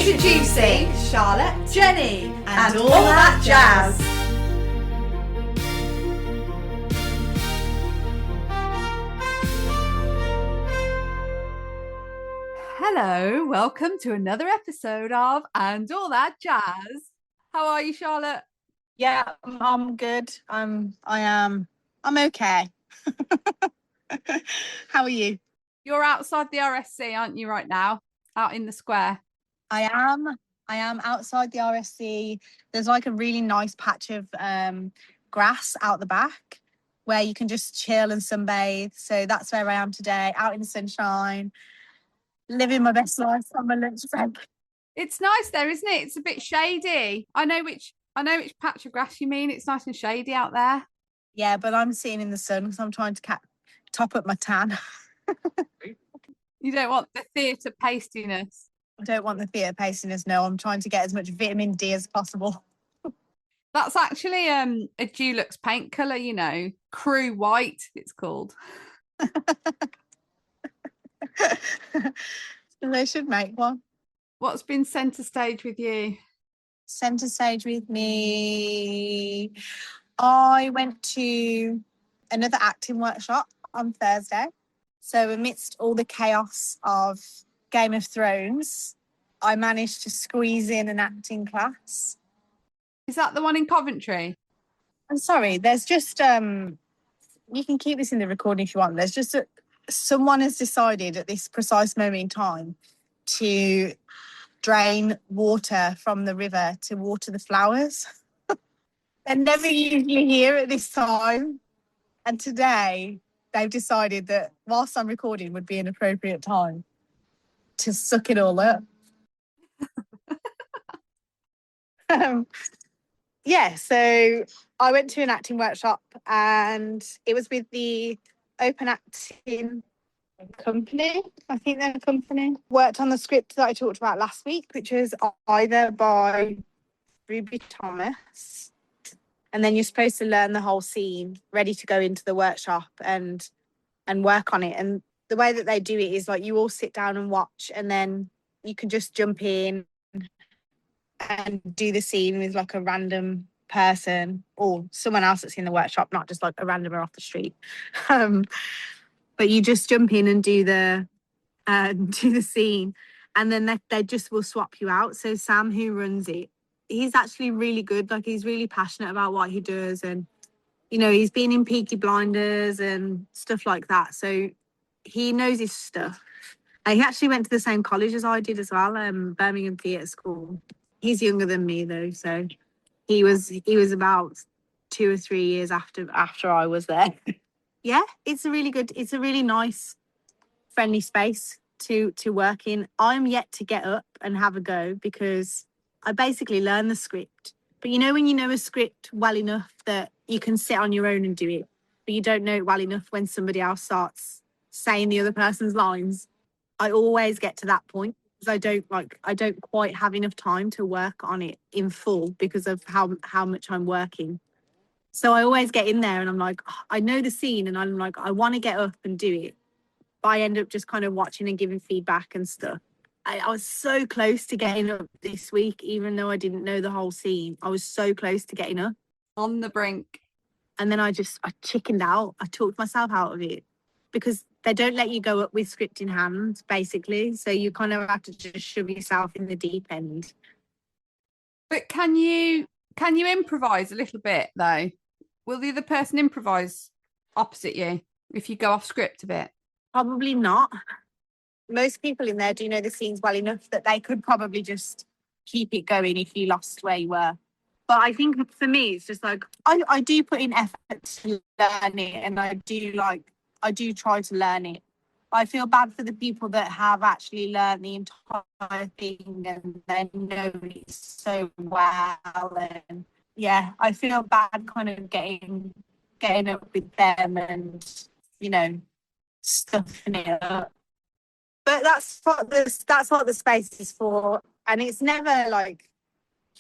Introducing Charlotte, Jenny, and all that jazz. Hello, welcome to another episode of And All That Jazz. How are you, Charlotte? Yeah, I'm good. I'm okay. How are you? You're outside the RSC, aren't you, right now? Out in the square. I am outside the RSC. There's like a really nice patch of grass out the back where you can just chill and sunbathe. So that's where I am today, out in the sunshine, living my best life on my lunch break. It's nice there, isn't it? It's a bit shady. I know which patch of grass you mean. It's nice and shady out there. Yeah, but I'm sitting in the sun because I'm trying to top up my tan. You don't want the theatre pastiness. I don't want the theatre pastiness, no. I'm trying to get as much vitamin D as possible. That's actually a Dulux paint colour, you know. Crew white, it's called. They should make one. What's been centre stage with you? Centre stage with me. I went to another acting workshop on Thursday. So amidst all the chaos of Game of Thrones, I managed to squeeze in an acting class. Is that the one in Coventry? I'm sorry, there's just, you can keep this in the recording if you want. There's just someone has decided at this precise moment in time to drain water from the river to water the flowers. They're never usually here at this time. And today they've decided that whilst I'm recording would be an appropriate time to suck it all up. So I went to an acting workshop and it was with the Open Acting Company. I think they're a company. Worked on the script that I talked about last week, which was either by Ruby Thomas. And then you're supposed to learn the whole scene, ready to go into the workshop and work on it. And the way that they do it is like you all sit down and watch, and then you can just jump in and do the scene with like a random person or someone else that's in the workshop, not just like a randomer off the street. But you just jump in and do the scene, and then they just will swap you out. So Sam, who runs it, he's actually really good. Like, he's really passionate about what he does, and you know, he's been in Peaky Blinders and stuff like that. So he knows his stuff. He actually went to the same college as I did as well, Birmingham Theatre School. He's younger than me though, so he was about 2 or 3 years after I was there. Yeah, it's a really nice, friendly space to work in. I'm yet to get up and have a go because I basically learned the script. But you know when you know a script well enough that you can sit on your own and do it, but you don't know it well enough when somebody else starts saying the other person's lines. I always get to that point because I don't quite have enough time to work on it in full because of how much I'm working. So I always get in there and I'm like, oh, I know the scene and I'm like, I want to get up and do it. But I end up just kind of watching and giving feedback and stuff. I was so close to getting up this week, even though I didn't know the whole scene. I was so close to getting up. On the brink. And then I chickened out. I talked myself out of it because they don't let you go up with script in hand, basically. So you kind of have to just shove yourself in the deep end. But can you improvise a little bit though? Will the other person improvise opposite you if you go off script a bit? Probably not. Most people in there do know the scenes well enough that they could probably just keep it going if you lost where you were. But I think for me, it's just like, I do put in effort to learn it, and I do try to learn it. I feel bad for the people that have actually learned the entire thing and they know it so well. And yeah, I feel bad kind of getting up with them and, you know, stuffing it up. But that's what the space is for. And it's never like,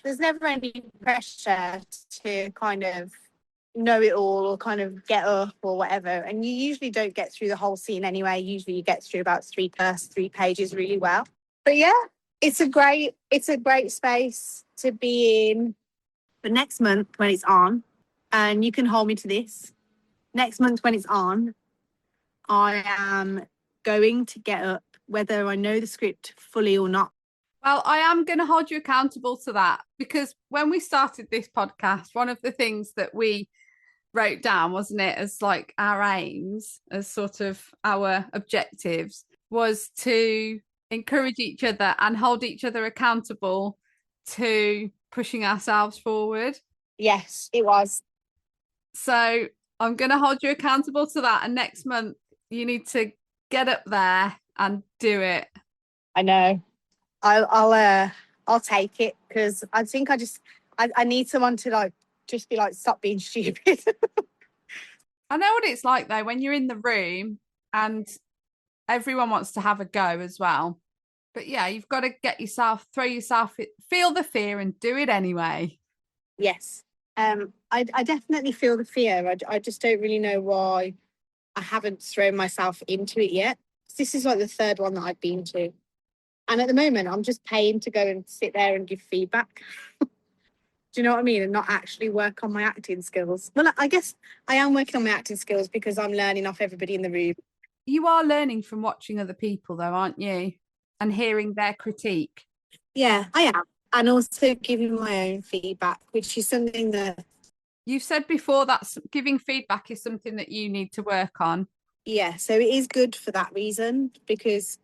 there's never any pressure to kind of know it all or kind of get up or whatever. And you usually don't get through the whole scene anyway. Usually you get through about three pages really well. But yeah, it's a great space to be in. But next month when it's on, and you can hold me to this, next month when it's on, I am going to get up, whether I know the script fully or not. Well, I am going to hold you accountable to that, because when we started this podcast, one of the things that we wrote down, wasn't it, as like our aims, as sort of our objectives, was to encourage each other and hold each other accountable to pushing ourselves forward. Yes, it was. So I'm going to hold you accountable to that. And next month, you need to get up there and do it. I know. I'll take it, because I think I need someone to like just be like, stop being stupid. I know what it's like though, when you're in the room and everyone wants to have a go as well. But yeah, you've got to throw yourself, feel the fear and do it anyway. Yes. I definitely feel the fear. I just don't really know why I haven't thrown myself into it yet. This is like the third one that I've been to. And at the moment, I'm just paying to go and sit there and give feedback. Do you know what I mean? And not actually work on my acting skills. Well, I guess I am working on my acting skills because I'm learning off everybody in the room. You are learning from watching other people though, aren't you? And hearing their critique. Yeah, I am. And also giving my own feedback, which is something that... You've said before that giving feedback is something that you need to work on. Yeah, so it is good for that reason, because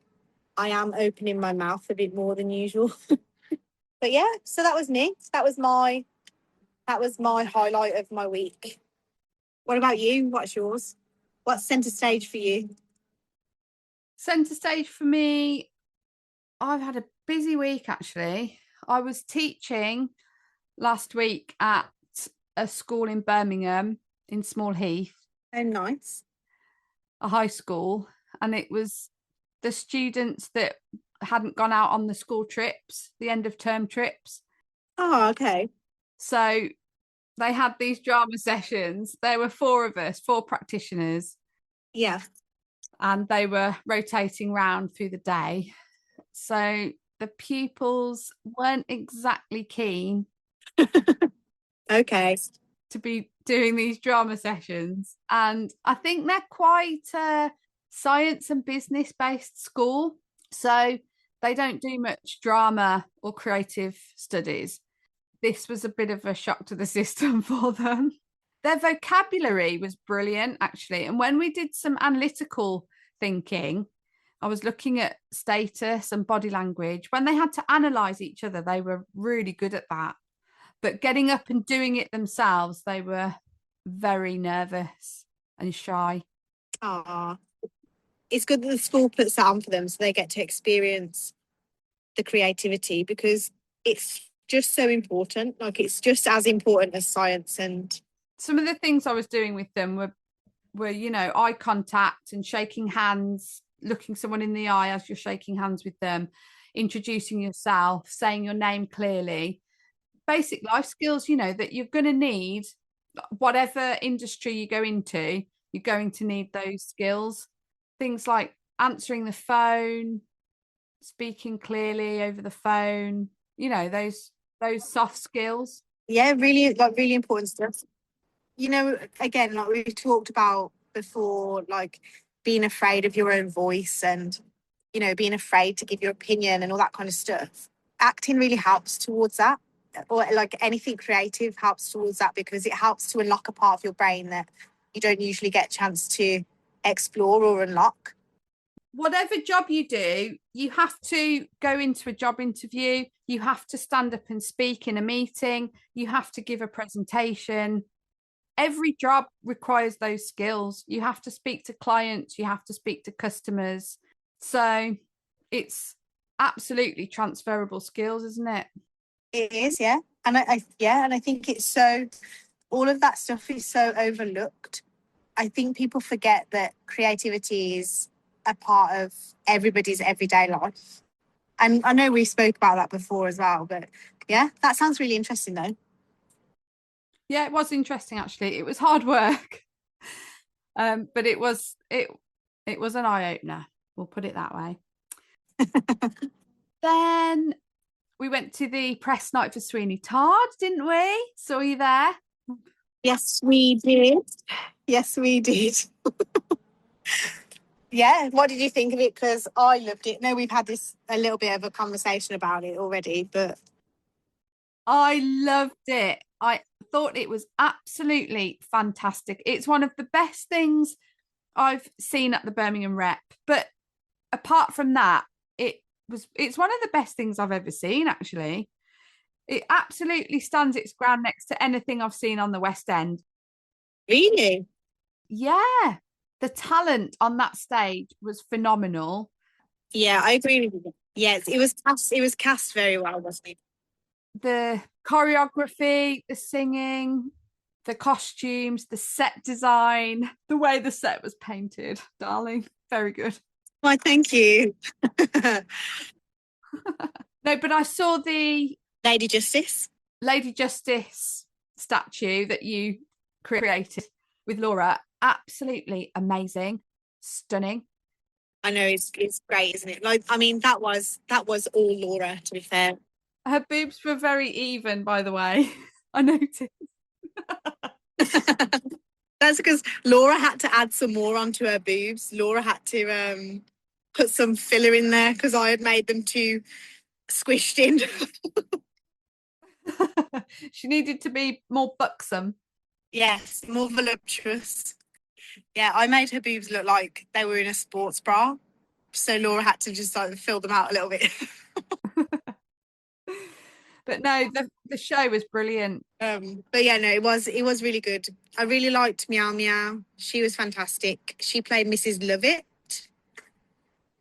I am opening my mouth a bit more than usual. But yeah, so that was me. That was my highlight of my week. What about you? What's yours? What's centre stage for you? Centre stage for me, I've had a busy week actually. I was teaching last week at a school in Birmingham, in Small Heath. Oh, nice. A high school, and it was the students that hadn't gone out on the school trips, the end of term trips. Oh, okay. So they had these drama sessions. There were 4 of us, 4 practitioners. Yeah. And they were rotating round through the day. So the pupils weren't exactly keen Okay. to be doing these drama sessions. And I think they're quite a science and business based school. So they don't do much drama or creative studies. This was a bit of a shock to the system for them. Their vocabulary was brilliant, actually. And when we did some analytical thinking, I was looking at status and body language. When they had to analyse each other, they were really good at that. But getting up and doing it themselves, they were very nervous and shy. Ah, it's good that the school puts that on for them so they get to experience the creativity, because it's just so important. Like, it's just as important as science. And some of the things I was doing with them were, you know, eye contact and shaking hands, looking someone in the eye as you're shaking hands with them, introducing yourself, saying your name clearly. Basic life skills, you know, that you're going to need, whatever industry you go into, you're going to need those skills. Things like answering the phone, speaking clearly over the phone, you know, those soft skills. yeah, really important stuff. You know, again, like we've talked about before, like being afraid of your own voice and, you know, being afraid to give your opinion and all that kind of stuff. Acting really helps towards that, or like anything creative helps towards that, because it helps to unlock a part of your brain that you don't usually get a chance to explore or unlock. Whatever job you do, you have to go into a job interview, you have to stand up and speak in a meeting, you have to give a presentation. Every job requires those skills. You have to speak to clients, you have to speak to customers. So it's absolutely transferable skills, isn't it? It is, yeah. And I think it's so, all of that stuff is so overlooked. I think people forget that creativity is a part of everybody's everyday life. And I know we spoke about that before as well, but yeah, that sounds really interesting though. Yeah, it was interesting actually. It was hard work. But it was an eye-opener. We'll put it that way. Then we went to the press night for Sweeney Todd, didn't we? Saw you there. Yes, we did. Yes, we did. Yeah, what did you think of it? Because I loved it. No, we've had a little bit of a conversation about it already, but I loved it. I thought it was absolutely fantastic. It's one of the best things I've seen at the Birmingham Rep. But apart from that, it's one of the best things I've ever seen, actually. It absolutely stands its ground next to anything I've seen on the West End. really, Yeah. The talent on that stage was phenomenal. yeah, I agree with you. Yes, it was cast. It was cast very well, wasn't it? The choreography, the singing, the costumes, the set design, the way the set was painted, darling. Very good. Why, thank you. No, but I saw the Lady Justice. Lady Justice statue that you created with Laura. Absolutely amazing, stunning. I know it's great, isn't it? Like, I mean, that was all Laura, to be fair. Her boobs were very even, by the way. I noticed. That's because Laura had to add some more onto her boobs. Laura had to put some filler in there because I had made them too squished in. She needed to be more buxom. Yes, more voluptuous. Yeah, I made her boobs look like they were in a sports bra. So Laura had to just like fill them out a little bit. But no, the show was brilliant. But yeah, no, it was really good. I really liked Meow Meow. She was fantastic. She played Mrs. Lovett.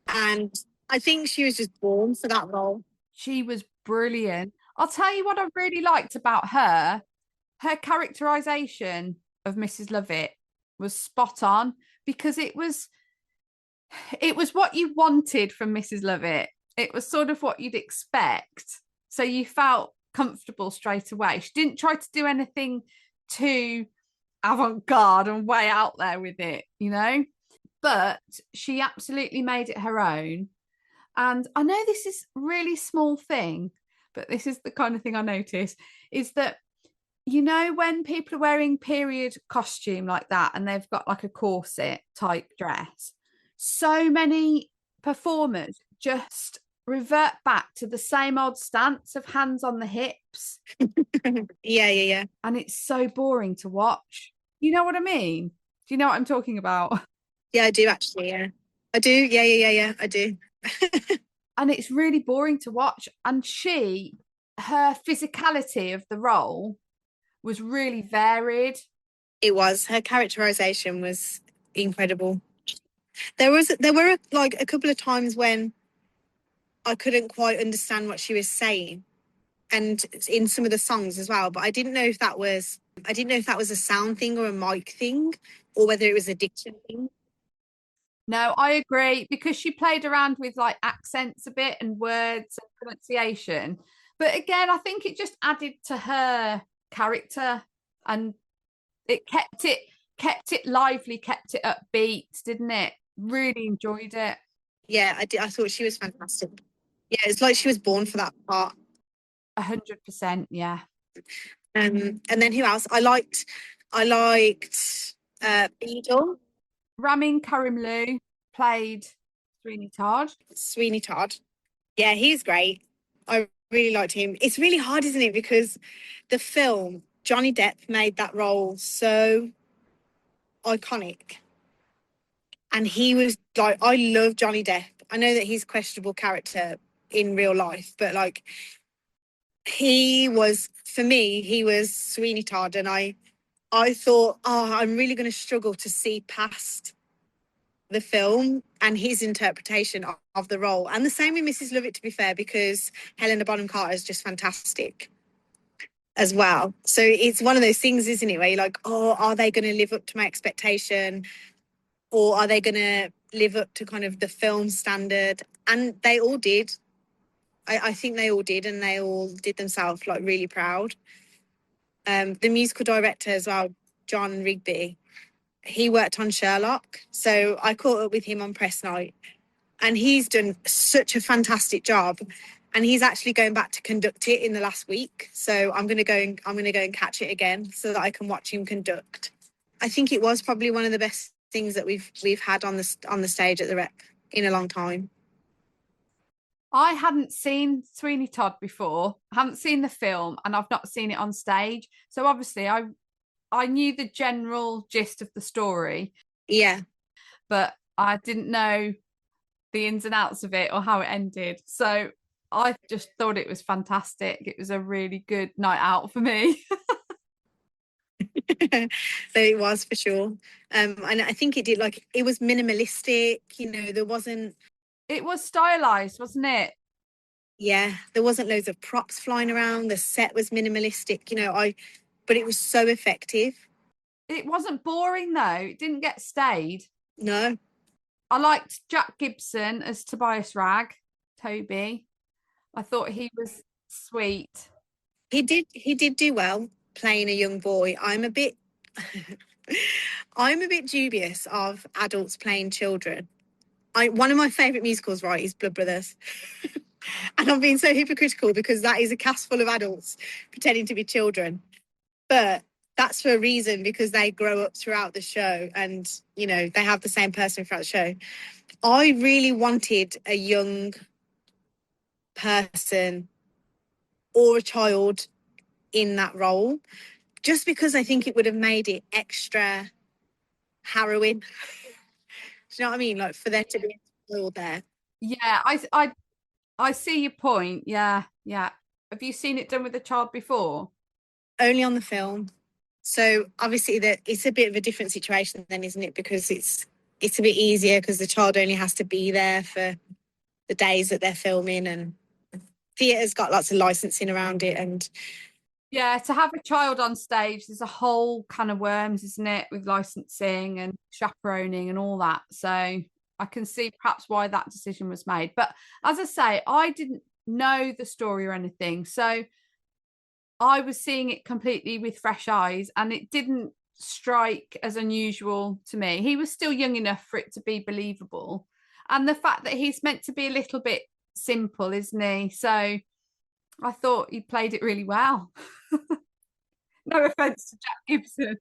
And I think she was just born for that role. She was brilliant. I'll tell you what I really liked about her. Her characterization of Mrs. Lovett was spot on because it was what you wanted from Mrs. Lovett. It was sort of what you'd expect. So you felt comfortable straight away. She didn't try to do anything too avant-garde and way out there with it, you know? But she absolutely made it her own. And I know this is a really small thing, but this is the kind of thing I notice is that, you know, when people are wearing period costume like that and they've got like a corset type dress, so many performers just revert back to the same old stance of hands on the hips. Yeah. And it's so boring to watch. You know what I mean? Do you know what I'm talking about? Yeah, I do actually, yeah. I do. Yeah, I do. And it's really boring to watch. And her physicality of the role was really varied. It was. Her characterization was incredible. There were like a couple of times when I couldn't quite understand what she was saying, and in some of the songs as well. But I didn't know if that was a sound thing or a mic thing, or whether it was a diction thing. No, I agree because she played around with like accents a bit and words and pronunciation. But again, I think it just added to her character and it kept it lively, kept it upbeat, didn't it? Really enjoyed it. Yeah, I did. I thought she was fantastic. Yeah, it's like she was born for that part. 100%, yeah. And then who else? I liked Beadle. Ramin Karimloo played Sweeney Todd. Sweeney Todd. Yeah, he's great. I really liked him. It's really hard, isn't it? Because the film, Johnny Depp made that role so iconic. And he was like, I love Johnny Depp. I know that he's a questionable character in real life, but like for me, he was Sweeney Todd. And I thought, I'm really going to struggle to see past the film and his interpretation of the role. And the same with Mrs. Lovett, to be fair, because Helena Bonham Carter is just fantastic as well. So it's one of those things, isn't it, where you're like, are they going to live up to my expectation? Or are they going to live up to kind of the film standard? And they all did. I think they all did, and they all did themselves like really proud. The musical director as well, John Rigby, he worked on Sherlock. So I caught up with him on press night and he's done such a fantastic job. And he's actually going back to conduct it in the last week. So I'm gonna go and catch it again so that I can watch him conduct. I think it was probably one of the best things that we've had on the stage at the Rep in a long time. I hadn't seen Sweeney Todd before. I haven't seen the film, and I've not seen it on stage. So obviously I knew the general gist of the story. Yeah. But I didn't know the ins and outs of it or how it ended. So I just thought it was fantastic. It was a really good night out for me. So it was, for sure. And I think it was minimalistic, there wasn't. It was stylized, wasn't it? Yeah, there wasn't loads of props flying around. The set was minimalistic, but it was so effective. It wasn't boring though. It didn't get stayed. No. I liked Jack Gibson as Tobias Ragg, Toby. I thought he was sweet. He did do well playing a young boy. I'm a bit dubious of adults playing children. One of my favourite musicals, right, is Blood Brothers. And I'm being so hypocritical because that is a cast full of adults pretending to be children. But that's for a reason, because they grow up throughout the show and, they have the same person throughout the show. I really wanted a young person or a child in that role, just because I think it would have made it extra harrowing. Do you know what I mean? Like, for there to be a child there. Yeah, I see your point. Yeah. Have you seen it done with a child before? Only on the film. So obviously it's a bit of a different situation then, isn't it? Because it's a bit easier because the child only has to be there for the days that they're filming, and theatre's got lots of licensing around it. And yeah, to have a child on stage, there's a whole can of worms, isn't it, with licensing and chaperoning and all that. So I can see perhaps why that decision was made. But as I say, I didn't know the story or anything. So I was seeing it completely with fresh eyes, and it didn't strike as unusual to me. He was still young enough for it to be believable. And the fact that he's meant to be a little bit simple, isn't he? So I thought he played it really well. No offense to Jack Gibson.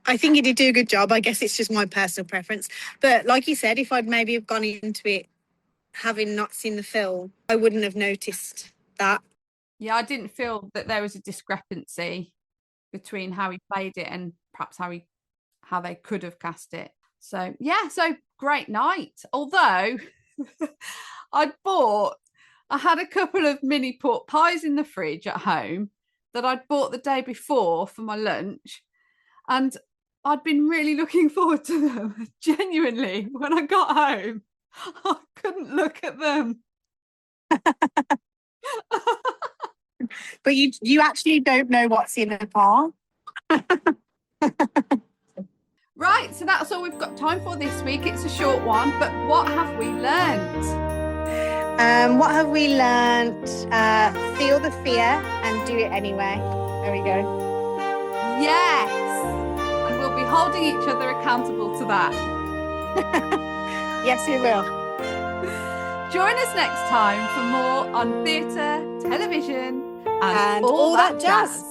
I think he did do a good job. I guess it's just my personal preference. But like you said, if I'd maybe have gone into it having not seen the film, I wouldn't have noticed that. Yeah, I didn't feel that there was a discrepancy between how he played it and perhaps how they could have cast it. So yeah, so great night. Although I had a couple of mini pork pies in the fridge at home that I'd bought the day before for my lunch, and I'd been really looking forward to them. Genuinely, when I got home, I couldn't look at them. But you actually don't know what's in a pie. Right, so that's all we've got time for this week. It's a short one, but what have we learnt? What have we learnt? Feel the fear and do it anyway. There we go. Yes, and we'll be holding each other accountable to that. Yes, we will. Join us next time for more on theatre, television, and all that jazz.